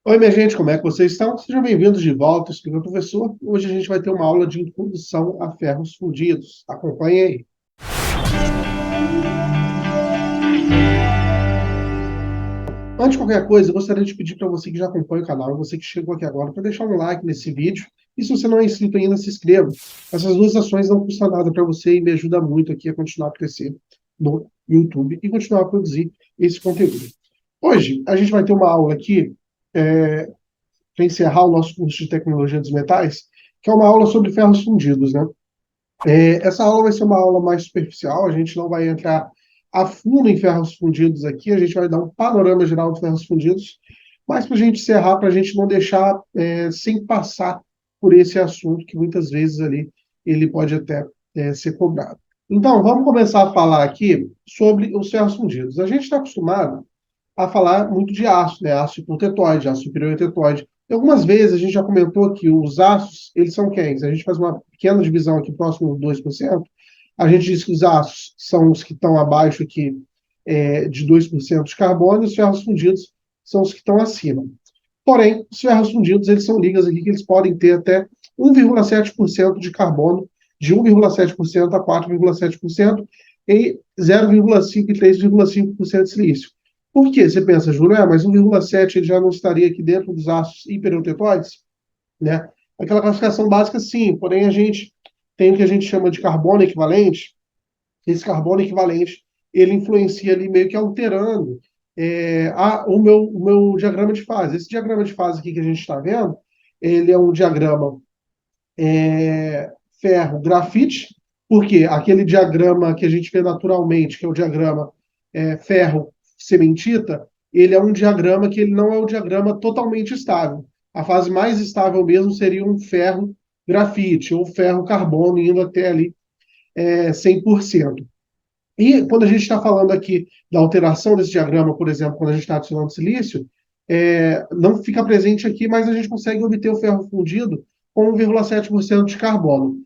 Oi, minha gente, como é que vocês estão? Sejam bem-vindos de volta, eu sou o professor. Hoje a gente vai ter uma aula de introdução a ferros fundidos. Acompanhe aí. Antes de qualquer coisa, eu gostaria de pedir para você que já acompanha o canal, você que chegou aqui agora, para deixar um like nesse vídeo. E se você não é inscrito ainda, se inscreva. Essas duas ações não custam nada para você e me ajuda muito aqui a continuar a crescer no YouTube e continuar a produzir esse conteúdo. Hoje, a gente vai ter uma aula aqui para encerrar o nosso curso de Tecnologia dos Metais, que é uma aula sobre ferros fundidos, né? Essa aula vai ser uma aula mais superficial, a gente não vai entrar a fundo em ferros fundidos aqui, a gente vai dar um panorama geral de ferros fundidos, mas para a gente encerrar, para a gente não deixar sem passar por esse assunto que muitas vezes ali ele pode até ser cobrado. Então, vamos começar a falar aqui sobre os ferros fundidos. A gente está acostumado a falar muito de aço, né? Aço hipotetóide, aço superior tetóide. E algumas vezes a gente já comentou que os aços, eles são quem? A gente faz uma pequena divisão aqui próximo de 2%. A gente diz que os aços são os que estão abaixo aqui de 2% de carbono e os ferros fundidos são os que estão acima. Porém, os ferros fundidos, eles são ligas aqui que eles podem ter até 1,7% de carbono, de 1,7% a 4,7% e 0,5% e 3,5% de silício. Por quê? Você pensa, Júlio, mas 1,7 ele já não estaria aqui dentro dos aços hipereutectóides, né? Aquela classificação básica, sim, porém a gente tem o que a gente chama de carbono equivalente. Esse carbono equivalente, ele influencia ali meio que alterando o meu diagrama de fase. Esse diagrama de fase aqui que a gente está vendo, ele é um diagrama ferro-grafite, porque aquele diagrama que a gente vê naturalmente, que é o diagrama ferro-cementita, ele é um diagrama que ele não é um diagrama totalmente estável. A fase mais estável mesmo seria um ferro-grafite ou ferro-carbono, indo até ali 100%. E quando a gente está falando aqui da alteração desse diagrama, por exemplo, quando a gente está adicionando silício, não fica presente aqui, mas a gente consegue obter o ferro fundido com 1,7% de carbono.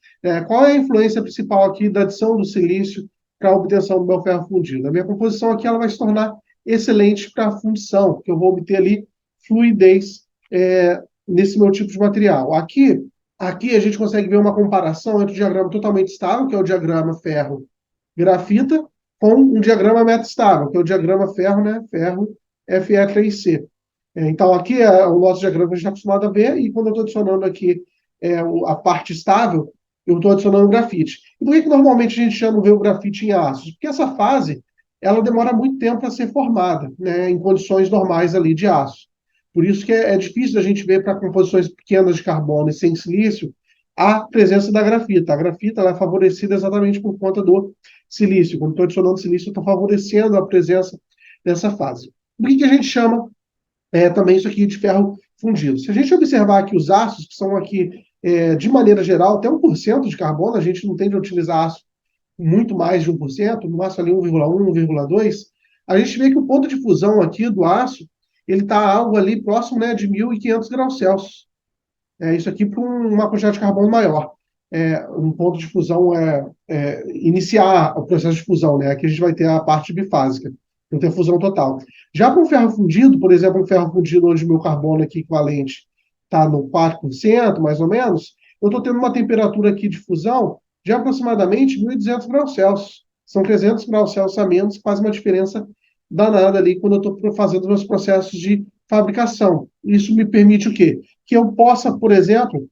Qual é a influência principal aqui da adição do silício para a obtenção do meu ferro fundido? A minha composição aqui ela vai se tornar excelente para a fundição, porque eu vou obter ali fluidez nesse meu tipo de material. Aqui a gente consegue ver uma comparação entre o diagrama totalmente estável, que é o diagrama ferro grafita com um diagrama metastável, que é o diagrama ferro, né? Ferro Fe3C. Então, aqui é o nosso diagrama que a gente está acostumado a ver, e quando eu estou adicionando aqui a parte estável, eu estou adicionando o grafite. E por que normalmente a gente já não vê o grafite em aços? Porque essa fase ela demora muito tempo a ser formada, né, em condições normais ali de aço. Por isso que é difícil a gente ver para composições pequenas de carbono e sem silício a presença da grafita. A grafita ela é favorecida exatamente por conta do silício. Quando estou adicionando silício, eu estou favorecendo a presença dessa fase. Por que a gente chama também isso aqui de ferro fundido? Se a gente observar aqui os aços, que são aqui, de maneira geral, até 1% de carbono, a gente não tende a utilizar aço muito mais de 1%, no máximo ali 1,1, 1,2, a gente vê que o ponto de fusão aqui do aço, ele está algo ali próximo, né, de 1.500 graus Celsius. Isso aqui para uma quantidade de carbono maior. Um ponto de fusão iniciar o processo de fusão, né? Aqui a gente vai ter a parte bifásica, não tem fusão total. Já para um ferro fundido, por exemplo, um ferro fundido onde o meu carbono aqui equivalente está no 4%, mais ou menos, eu estou tendo uma temperatura aqui de fusão de aproximadamente 1.200 graus Celsius. São 300 graus Celsius a menos, faz uma diferença danada ali quando eu estou fazendo meus processos de fabricação. Isso me permite o quê? Que eu possa, por exemplo,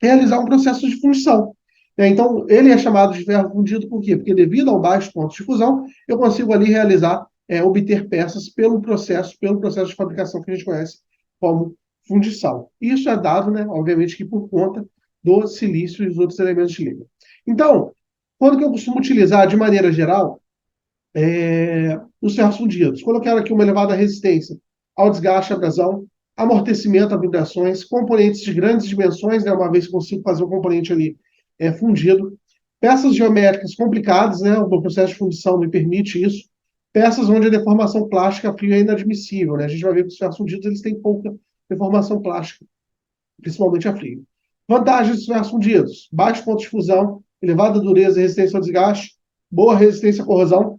realizar um processo de fundição. Então, ele é chamado de ferro fundido por quê? Porque devido ao baixo ponto de fusão, eu consigo ali realizar, obter peças pelo processo de fabricação que a gente conhece como fundição. Isso é dado, né, obviamente, que por conta do silício e dos outros elementos de liga. Então, quando que eu costumo utilizar, de maneira geral, os ferros fundidos? Quando eu quero aqui uma elevada resistência ao desgaste, à abrasão, amortecimento a vibrações, componentes de grandes dimensões, né, uma vez que consigo fazer um componente ali fundido, peças geométricas complicadas, né, o processo de fundição me permite isso, peças onde a deformação plástica a frio é inadmissível, né, a gente vai ver que os ferros fundidos eles têm pouca deformação plástica, principalmente a frio. Vantagens dos ferros fundidos: baixo ponto de fusão, elevada dureza e resistência ao desgaste, boa resistência à corrosão.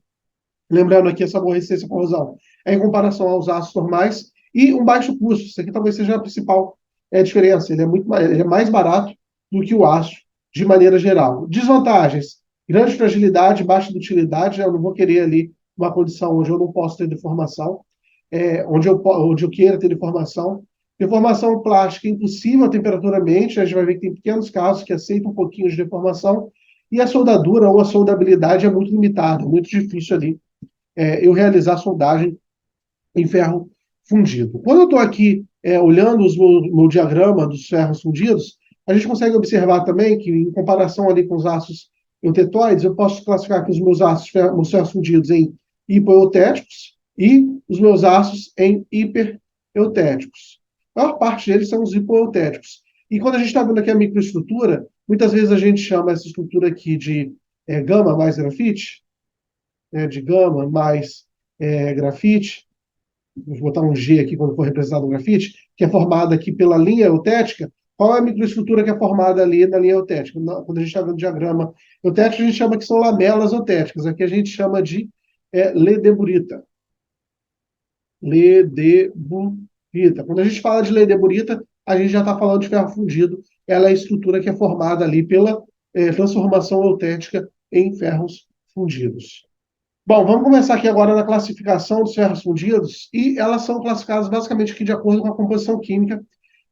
Lembrando aqui, essa boa resistência à corrosão é em comparação aos aços normais. e um baixo custo. Isso aqui talvez seja a principal diferença. Ele é mais barato do que o aço, de maneira geral. Desvantagens: grande fragilidade, baixa dutilidade. Eu não vou querer ali uma condição onde eu não posso ter deformação, onde eu queira ter deformação. Deformação plástica é impossível a temperatura ambiente. A gente vai ver que tem pequenos casos que aceitam um pouquinho de deformação. E a soldadura ou a soldabilidade é muito limitada, é muito difícil ali eu realizar soldagem em ferro fundido. Quando eu estou aqui olhando meu diagrama dos ferros fundidos, a gente consegue observar também que, em comparação ali com os aços eutetóides, eu posso classificar aqui os meus meus ferros fundidos em hipoeutéticos e os meus aços em hipereutéticos. A maior parte deles são os hipoeutéticos. E quando a gente está vendo aqui a microestrutura, muitas vezes a gente chama essa estrutura aqui de gama mais grafite, de gama mais grafite. Vou botar um G aqui quando for representado o grafite, que é formada aqui pela linha eutética. Qual é a microestrutura que é formada ali na linha eutética? Quando a gente está vendo o diagrama eutético, a gente chama que são lamelas eutéticas. Aqui a gente chama de ledeburita. Ledeburita. Quando a gente fala de ledeburita, a gente já está falando de ferro fundido. Ela é a estrutura que é formada ali pela transformação eutética em ferros fundidos. Bom, vamos começar aqui agora na classificação dos ferros fundidos, e elas são classificadas basicamente aqui de acordo com a composição química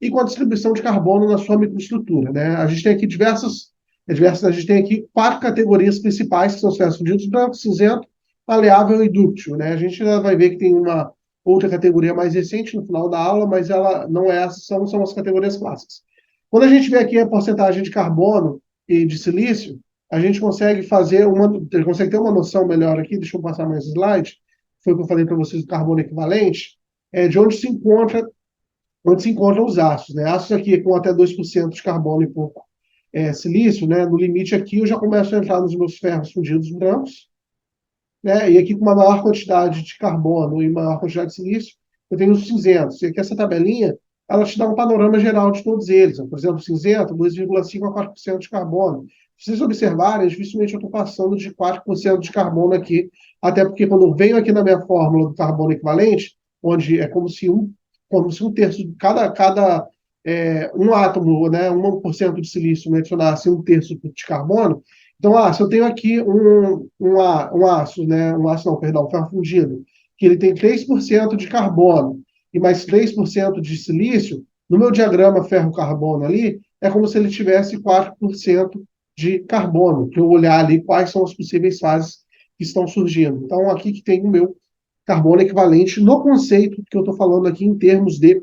e com a distribuição de carbono na sua microestrutura, né? A gente tem aqui a gente tem aqui 4 categorias principais, que são os ferros fundidos: branco, cinzento, maleável e dúctil, né? A gente ainda vai ver que tem uma outra categoria mais recente no final da aula, mas ela não é essa, são as categorias clássicas. Quando a gente vê aqui a porcentagem de carbono e de silício, a gente consegue consegue ter uma noção melhor aqui. Deixa eu passar mais slide. Foi o que eu falei para vocês do carbono equivalente, de onde se encontram os ácidos, né? Ácidos aqui com até 2% de carbono e pouco silício, né? No limite aqui eu já começo a entrar nos meus ferros fundidos brancos, né? E aqui com uma maior quantidade de carbono e maior quantidade de silício, eu tenho os cinzentos. E aqui essa tabelinha, ela te dá um panorama geral de todos eles. Por exemplo, cinzento, 2,5 a 4% de carbono. Se vocês observarem, dificilmente eu estou passando de 4% de carbono aqui, até porque quando eu venho aqui na minha fórmula do carbono equivalente, onde é como se um terço de um átomo, né, 1% de silício me adicionasse um terço de carbono. Então, se eu tenho aqui um aço, né, um ferro fundido, que ele tem 3% de carbono e mais 3% de silício, no meu diagrama ferro-carbono ali, é como se ele tivesse 4% de carbono, que eu olhar ali quais são as possíveis fases que estão surgindo. Então, aqui que tem o meu carbono equivalente no conceito que eu estou falando aqui em termos de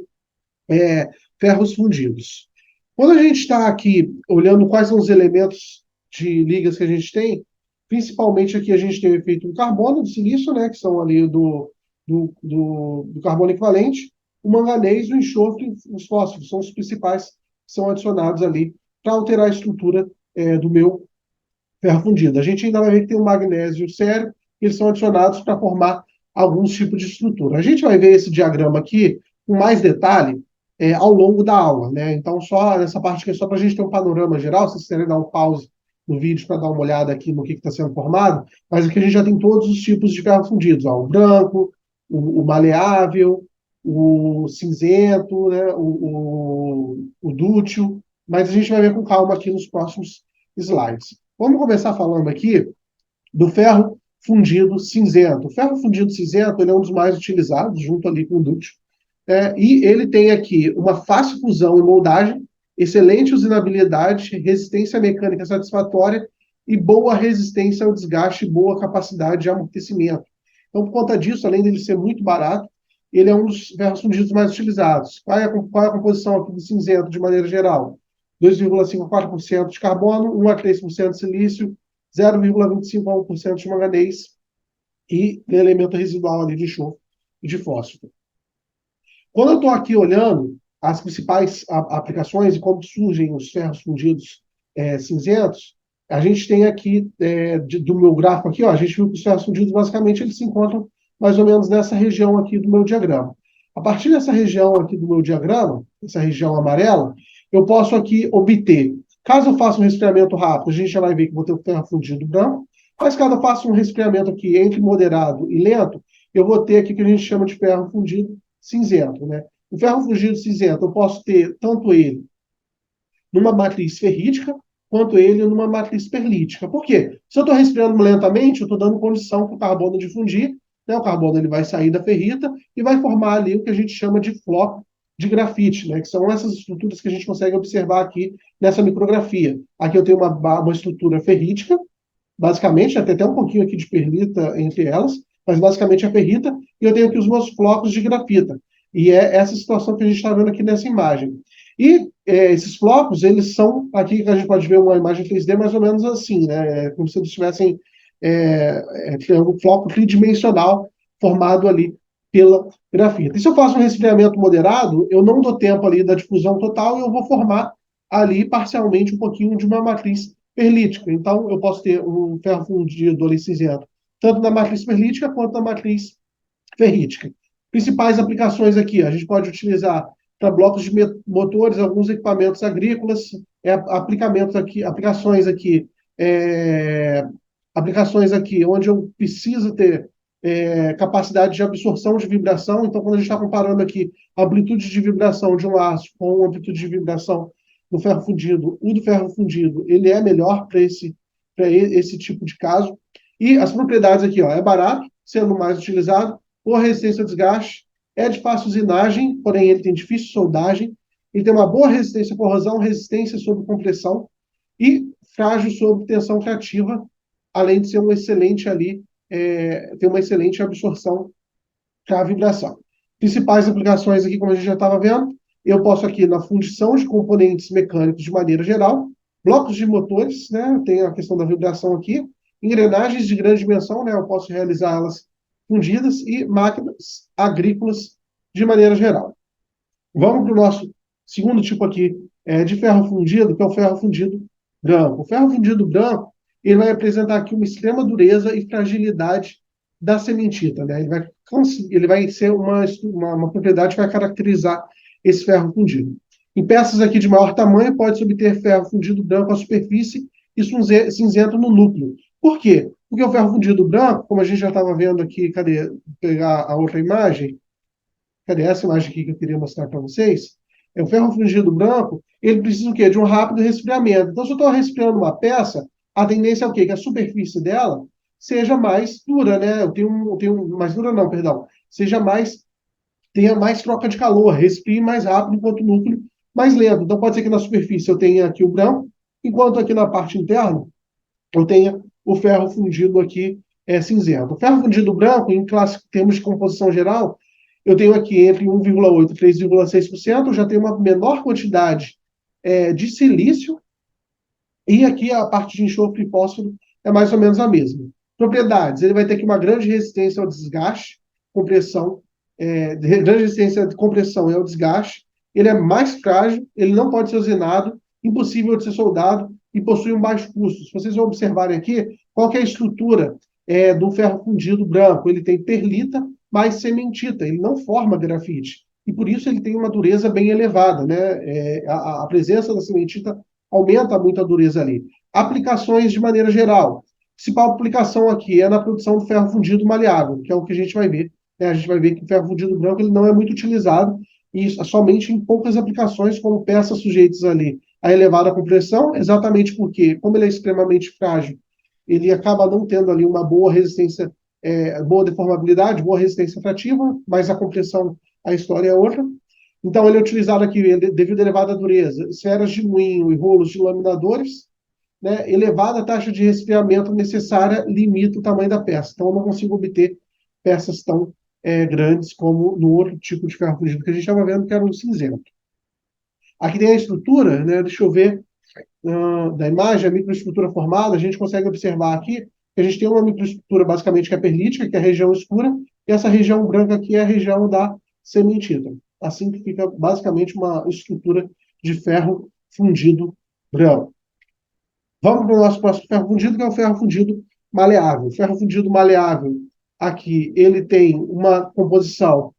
ferros fundidos. Quando a gente está aqui olhando quais são os elementos de ligas que a gente tem, principalmente aqui a gente tem o efeito do carbono, do silício, né, que são ali do carbono equivalente, o manganês, o enxofre e os fósforos, são os principais que são adicionados ali para alterar a estrutura do meu ferro fundido. A gente ainda vai ver que tem o magnésio e o cério, que eles são adicionados para formar alguns tipos de estrutura. A gente vai ver esse diagrama aqui com mais detalhe ao longo da aula, né? Então, só nessa parte aqui é só para a gente ter um panorama geral. Se vocês quiserem dar um pause no vídeo para dar uma olhada aqui no que está sendo formado, mas aqui a gente já tem todos os tipos de ferro fundidos, ó, o branco, o maleável, o cinzento, né? o dútil, mas a gente vai ver com calma aqui nos próximos slides. Vamos começar falando aqui do ferro fundido cinzento. O ferro fundido cinzento ele é um dos mais utilizados, junto ali com o dútil. E ele tem aqui uma fácil fusão e moldagem, excelente usinabilidade, resistência mecânica satisfatória e boa resistência ao desgaste e boa capacidade de amortecimento. Então, por conta disso, além dele ser muito barato, ele é um dos ferros fundidos mais utilizados. Qual é a composição aqui do cinzento, de maneira geral? 2,5 a 4% de carbono, 1 a 3% de silício, 0,25 a 1% de manganês e elemento residual ali de enxofre e de fósforo. Quando eu estou aqui olhando as principais aplicações e como surgem os ferros fundidos cinzentos, a gente tem aqui, do meu gráfico aqui, ó, a gente viu que os ferros fundidos, basicamente, eles se encontram mais ou menos nessa região aqui do meu diagrama. A partir dessa região aqui do meu diagrama, essa região amarela, eu posso aqui obter, caso eu faça um resfriamento rápido, a gente já vai ver que vou ter o ferro fundido branco, mas caso eu faça um resfriamento aqui entre moderado e lento, eu vou ter aqui o que a gente chama de ferro fundido cinzento, né? O ferro fundido cinzento, eu posso ter tanto ele numa matriz ferrítica, quanto ele numa matriz perlítica. Por quê? Se eu estou respirando lentamente, eu estou dando condição para o carbono de fundir, né? O carbono ele vai sair da ferrita e vai formar ali o que a gente chama de floco de grafite, né? Que são essas estruturas que a gente consegue observar aqui nessa micrografia. Aqui eu tenho uma estrutura ferrítica, basicamente, tem até um pouquinho aqui de perlita entre elas, mas basicamente a ferrita, e eu tenho aqui os meus flocos de grafita. E é essa situação que a gente está vendo aqui nessa imagem. E esses flocos, eles são, aqui a gente pode ver uma imagem 3D mais ou menos assim, né? Como se eles tivessem um floco tridimensional formado ali pela grafita. E se eu faço um resfriamento moderado, eu não dou tempo ali da difusão total e eu vou formar ali parcialmente um pouquinho de uma matriz perlítica. Então, eu posso ter um ferro fundido ali cinzento, tanto na matriz perlítica quanto na matriz ferrítica. Principais aplicações aqui, a gente pode utilizar para blocos de motores, alguns equipamentos agrícolas, é, aplicações aqui onde eu preciso ter capacidade de absorção de vibração. Então, quando a gente está comparando aqui a amplitude de vibração de um aço com a amplitude de vibração do ferro fundido, o do ferro fundido, ele é melhor para esse tipo de caso. E as propriedades aqui, ó, é barato, sendo mais utilizado, boa resistência ao desgaste, é de fácil usinagem, porém ele tem difícil soldagem, ele tem uma boa resistência à corrosão, resistência sob compressão e frágil sob tensão reativa, além de ser um excelente ali, ter uma excelente absorção para a vibração. Principais aplicações aqui, como a gente já estava vendo, eu posso aqui na fundição de componentes mecânicos de maneira geral, blocos de motores, né, tem a questão da vibração aqui, engrenagens de grande dimensão, né, eu posso realizar elas fundidas e máquinas agrícolas de maneira geral. Vamos para o nosso segundo tipo aqui de ferro fundido, que é o ferro fundido branco. O ferro fundido branco, ele vai apresentar aqui uma extrema dureza e fragilidade da cementita, né? Ele vai ser uma propriedade que vai caracterizar esse ferro fundido. Em peças aqui de maior tamanho, pode-se obter ferro fundido branco à superfície e cinzento no núcleo. Por quê? Porque o ferro fundido branco, como a gente já estava vendo aqui, cadê? Vou pegar a outra imagem. Cadê essa imagem aqui que eu queria mostrar para vocês? É o ferro fundido branco, ele precisa o quê? De um rápido resfriamento. Então, se eu estou resfriando uma peça, a tendência é o quê? Que a superfície dela seja mais dura, né? Mais dura não, perdão. Tenha mais troca de calor, resfrie mais rápido, enquanto o núcleo mais lento. Então, pode ser que na superfície eu tenha aqui o branco, enquanto aqui na parte interna eu tenha o ferro fundido aqui cinzento. O ferro fundido branco, em termos de composição geral, eu tenho aqui entre 1,8% e 3,6%, eu já tenho uma menor quantidade de silício, e aqui a parte de enxofre e fósforo é mais ou menos a mesma. Propriedades, ele vai ter aqui uma grande resistência ao desgaste, grande resistência de compressão e ao desgaste, ele é mais frágil, ele não pode ser usinado, impossível de ser soldado e possui um baixo custo. Se vocês observarem aqui, qual que é a estrutura do ferro fundido branco? Ele tem perlita mais cementita, ele não forma grafite. E por isso ele tem uma dureza bem elevada, né? A presença da cementita aumenta muito a dureza ali. Aplicações de maneira geral. A principal aplicação aqui é na produção do ferro fundido maleável, que é o que a gente vai ver. Né? A gente vai ver que o ferro fundido branco ele não é muito utilizado, e somente em poucas aplicações, como peças sujeitas ali a elevada compressão, exatamente porque, como ele é extremamente frágil, ele acaba não tendo ali uma boa resistência, boa deformabilidade, boa resistência frativa, mas a compressão, a história é outra. Então, ele é utilizado aqui devido à elevada dureza, esferas de moinho e rolos de laminadores, né? Elevada taxa de resfriamento necessária limita o tamanho da peça. Então, eu não consigo obter peças tão grandes como no outro tipo de ferro fundido que a gente estava vendo, que era o cinzento. Aqui tem a estrutura, né? Deixa eu ver da imagem, a microestrutura formada, a gente consegue observar aqui que a gente tem uma microestrutura basicamente que é perlítica, que é a região escura, e essa região branca aqui é a região da cementita. Assim que fica basicamente uma estrutura de ferro fundido branco. Vamos para o nosso próximo ferro fundido, que é o ferro fundido maleável. O ferro fundido maleável, aqui, ele tem uma composição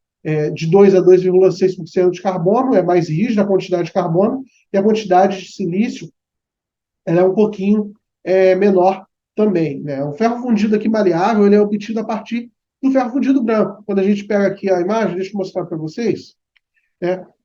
de 2 a 2,6% de carbono, é mais rígida a quantidade de carbono, e a quantidade de silício ela é um pouquinho menor também. Né? O ferro fundido aqui maleável ele é obtido a partir do ferro fundido branco. Quando a gente pega aqui a imagem, deixa eu mostrar para vocês,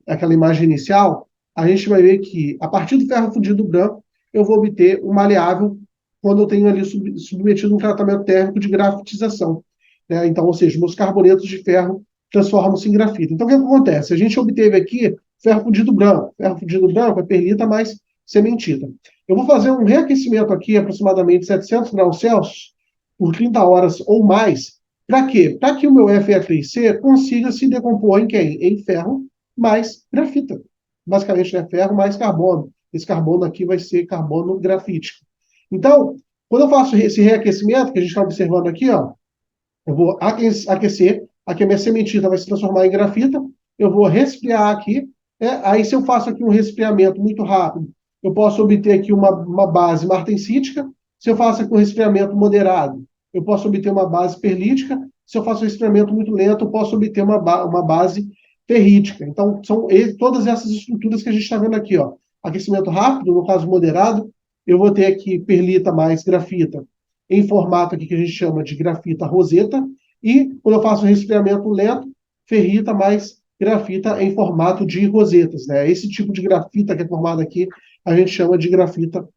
aquela imagem inicial, a gente vai ver que, a partir do ferro fundido branco, eu vou obter um maleável quando eu tenho ali submetido um tratamento térmico de grafitização. Né? Então, ou seja, meus carbonetos de ferro transformam-se em grafito. Então, o que acontece? A gente obteve aqui ferro fundido branco. Ferro fundido branco é perlita mais cementita. Eu vou fazer um reaquecimento aqui, aproximadamente 700 graus Celsius, por 30 horas ou mais. Para quê? Para que o meu Fe3C consiga se decompor em quem? Em ferro mais grafita. Basicamente, é ferro mais carbono. Esse carbono aqui vai ser carbono grafítico. Então, quando eu faço esse reaquecimento, que a gente está observando aqui, ó, eu vou aquecer, aqui a minha sementita vai se transformar em grafita, eu vou resfriar aqui, aí se eu faço aqui um resfriamento muito rápido, eu posso obter aqui uma base martensítica, se eu faço aqui um resfriamento moderado, eu posso obter uma base perlítica, se eu faço um resfriamento muito lento, eu posso obter uma base ferrítica. Então, são todas essas estruturas que a gente está vendo aqui, ó. Aquecimento rápido, no caso moderado, eu vou ter aqui perlita mais grafita em formato aqui que a gente chama de grafita roseta, e quando eu faço resfriamento lento, ferrita mais grafita em formato de rosetas. Né? Esse tipo de grafita que é formado aqui, a gente chama de grafita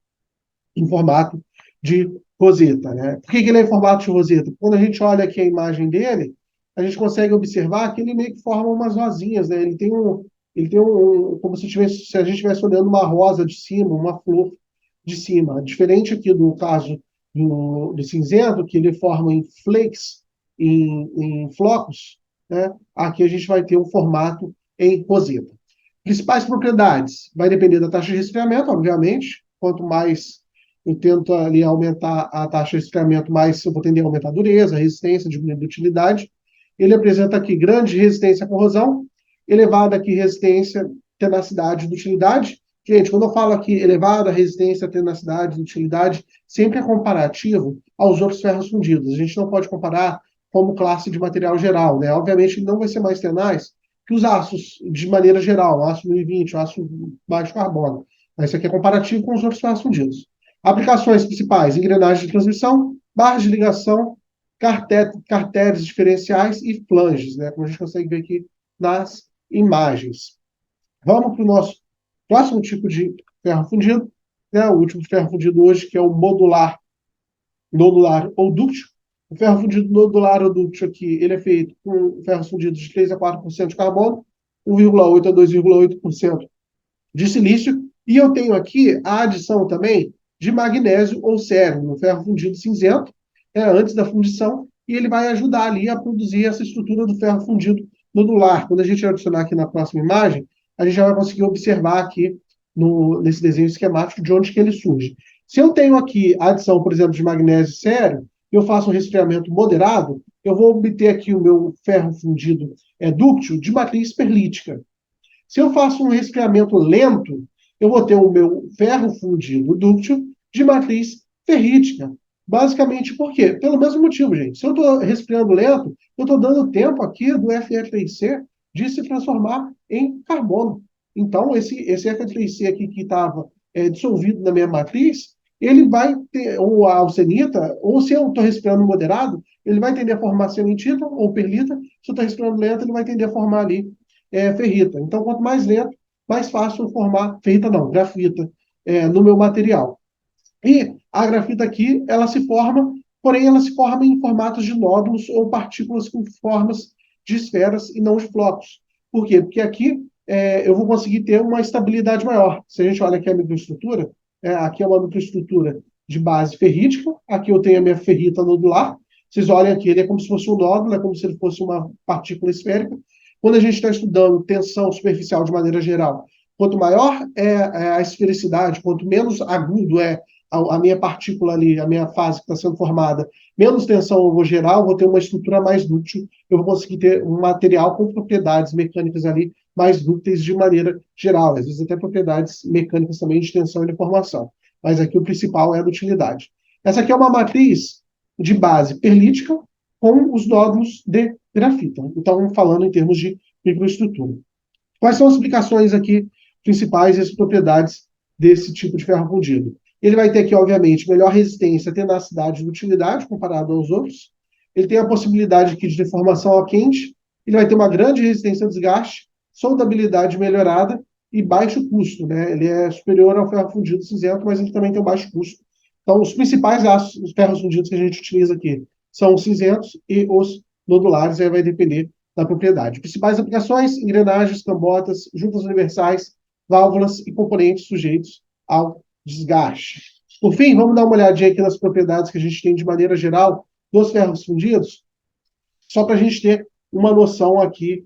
em formato de roseta. Né? Por que ele é em formato de roseta? Quando a gente olha aqui a imagem dele, a gente consegue observar que ele meio que forma umas rosinhas. Né? Ele tem como se a gente estivesse olhando uma rosa de cima, uma flor de cima. Diferente aqui do caso do cinzento, que ele forma em flakes, em flocos, né? Aqui a gente vai ter um formato em roseta. Principais propriedades, vai depender da taxa de resfriamento, obviamente. Quanto mais eu tento ali aumentar a taxa de resfriamento, mais eu vou tender a aumentar a dureza, a resistência, diminuindo a utilidade. Ele apresenta aqui grande resistência à corrosão, elevada aqui resistência, tenacidade e utilidade. Gente, quando eu falo aqui elevada resistência, tenacidade e utilidade, sempre é comparativo aos outros ferros fundidos. A gente não pode comparar como classe de material geral, né? Obviamente, ele não vai ser mais tenaz que os aços, de maneira geral, o aço 1020, o aço baixo carbono. Mas isso aqui é comparativo com os outros ferros fundidos. Aplicações principais: engrenagem de transmissão, barras de ligação, cartéreos diferenciais e flanges, né? Como a gente consegue ver aqui nas imagens. Vamos para o nosso próximo tipo de ferro fundido, né? O último ferro fundido hoje, que é o nodular ou dúctil. O ferro fundido nodular ou dúctil aqui, ele é feito com ferros fundidos de 3 a 4% de carbono, 1,8 a 2,8% de silício, e eu tenho aqui a adição também de magnésio ou cério, no ferro fundido cinzento, antes da fundição, e ele vai ajudar ali a produzir essa estrutura do ferro fundido nodular. Quando a gente adicionar aqui na próxima imagem, a gente já vai conseguir observar aqui nesse desenho esquemático de onde que ele surge. Se eu tenho aqui a adição, por exemplo, de magnésio sério, eu faço um resfriamento moderado, eu vou obter aqui o meu ferro fundido dúctil de matriz perlítica. Se eu faço um resfriamento lento, eu vou ter o meu ferro fundido dúctil de matriz ferrítica. Basicamente, por quê? Pelo mesmo motivo, gente. Se eu estou resfriando lento, eu estou dando tempo aqui do Fe3C de se transformar em carbono. Então, esse Fe3C aqui que estava dissolvido na minha matriz, ele vai ter, ou a alcenita, ou se eu estou respirando moderado, ele vai tender a formar cementita ou perlita. Se eu estou respirando lento, ele vai tender a formar ali ferrita. Então, quanto mais lento, mais fácil formar ferrita não, grafita no meu material. E a grafita aqui, ela se forma, porém ela se forma em formatos de nódulos ou partículas com formas de esferas e não de flocos. Por quê? Porque aqui eu vou conseguir ter uma estabilidade maior. Se a gente olha aqui a microestrutura, aqui é uma microestrutura de base ferrítica, aqui eu tenho a minha ferrita nodular. Vocês olhem aqui, ele é como se fosse um nódulo, é como se ele fosse uma partícula esférica. Quando a gente está estudando tensão superficial de maneira geral, quanto maior é a esfericidade, quanto menos agudo é a minha partícula ali, a minha fase que está sendo formada, menos tensão eu vou gerar, eu vou ter uma estrutura mais dúctil, eu vou conseguir ter um material com propriedades mecânicas ali mais dúcteis de maneira geral, às vezes até propriedades mecânicas também de tensão e deformação. Mas aqui o principal é a dutilidade. Essa aqui é uma matriz de base perlítica com os nódulos de grafita. Então, falando em termos de microestrutura. Quais são as aplicações aqui principais e as propriedades desse tipo de ferro fundido? Ele vai ter aqui, obviamente, melhor resistência, tenacidade e utilidade comparado aos outros. ele tem a possibilidade aqui de deformação ao quente, ele vai ter uma grande resistência ao desgaste, soldabilidade melhorada e baixo custo, né? Ele é superior ao ferro fundido cinzento, mas ele também tem um baixo custo. Então, os principais aços, os ferros fundidos que a gente utiliza aqui são os cinzentos e os nodulares, aí vai depender da propriedade. Principais aplicações: engrenagens, cambotas, juntas universais, válvulas e componentes sujeitos ao desgaste. Por fim, vamos dar uma olhadinha aqui nas propriedades que a gente tem de maneira geral dos ferros fundidos, só para a gente ter uma noção aqui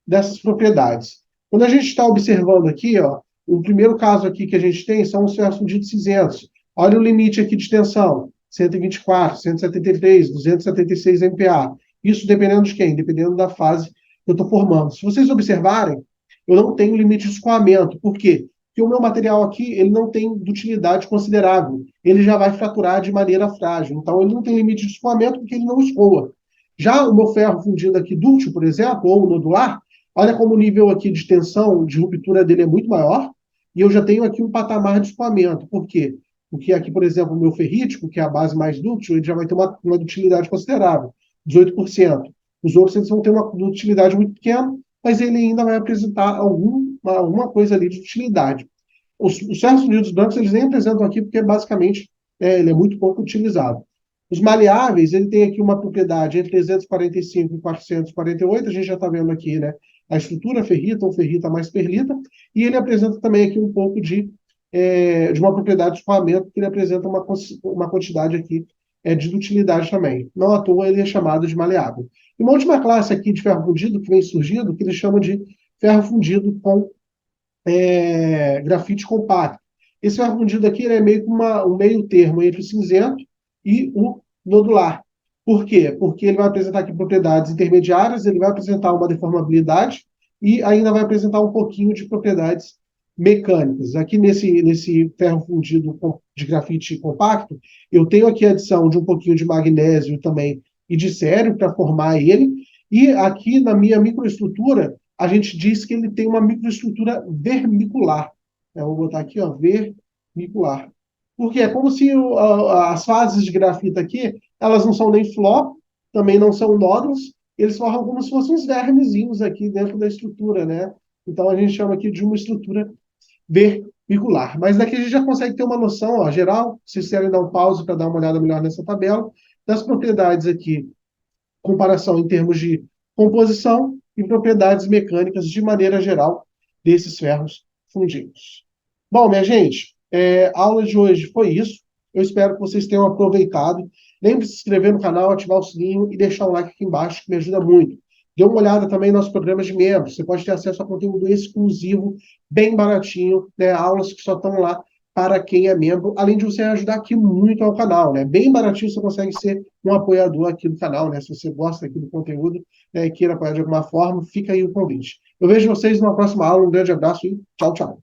dessas propriedades. Quando a gente está observando aqui, ó, o primeiro caso aqui que a gente tem são os ferros fundidos cinzentos. Olha o limite aqui de tensão: 124, 173, 276 MPa. Isso dependendo de quem? Dependendo da fase que eu estou formando. Se vocês observarem, eu não tenho limite de escoamento. Por quê? Porque o meu material aqui ele não tem dutilidade considerável. Ele já vai fraturar de maneira frágil. Então, ele não tem limite de escoamento porque ele não escoa. Já o meu ferro fundido aqui dúctil, por exemplo, ou nodular, olha como o nível aqui de tensão, de ruptura dele é muito maior, e eu já tenho aqui um patamar de escoamento. Por quê? Porque aqui, por exemplo, o meu ferrítico, que é a base mais dúctil, ele já vai ter uma dutilidade considerável, 18%. Os outros eles vão ter uma dutilidade muito pequena, mas ele ainda vai apresentar alguma coisa ali de utilidade. Os ferros fundidos brancos, eles nem apresentam aqui, porque basicamente ele é muito pouco utilizado. Os maleáveis, ele tem aqui uma propriedade entre 345 e 448, a gente já está vendo aqui, né? A estrutura ferrita ou ferrita mais perlita, e ele apresenta também aqui um pouco de uma propriedade de escoamento, que ele apresenta uma quantidade aqui de dutilidade também. Não à toa ele é chamado de maleável. E uma última classe aqui de ferro fundido que vem surgindo, que eles chamam de ferro fundido com grafite compacto. Esse ferro fundido aqui é meio que um meio termo entre o cinzento e o nodular. Por quê? Porque ele vai apresentar aqui propriedades intermediárias, ele vai apresentar uma deformabilidade e ainda vai apresentar um pouquinho de propriedades mecânicas. Aqui nesse ferro fundido de grafite compacto, eu tenho aqui a adição de um pouquinho de magnésio também e de cério para formar ele. E aqui na minha microestrutura, a gente diz que ele tem uma microestrutura vermicular. Eu vou botar aqui, ó, vermicular. Porque é como se as fases de grafita aqui, elas não são nem fló, também não são nódulos, eles formam como se fossem uns vermezinhos aqui dentro da estrutura, né? Então a gente chama aqui de uma estrutura vermicular. Mas daqui a gente já consegue ter uma noção, ó, geral, se vocês querem dar um pause para dar uma olhada melhor nessa tabela, das propriedades aqui, comparação em termos de composição e propriedades mecânicas de maneira geral desses ferros fundidos. Bom, minha gente, a aula de hoje foi isso. Eu espero que vocês tenham aproveitado. Lembre-se de se inscrever no canal, ativar o sininho e deixar um like aqui embaixo, que me ajuda muito. Dê uma olhada também nos programas de membros. Você pode ter acesso a conteúdo exclusivo, bem baratinho, né? Aulas que só estão lá para quem é membro, além de você ajudar aqui muito ao canal, né? Bem baratinho, você consegue ser um apoiador aqui do canal, né? Se você gosta aqui do conteúdo, né, e queira apoiar de alguma forma, fica aí o convite. Eu vejo vocês numa próxima aula. Um grande abraço e tchau, tchau.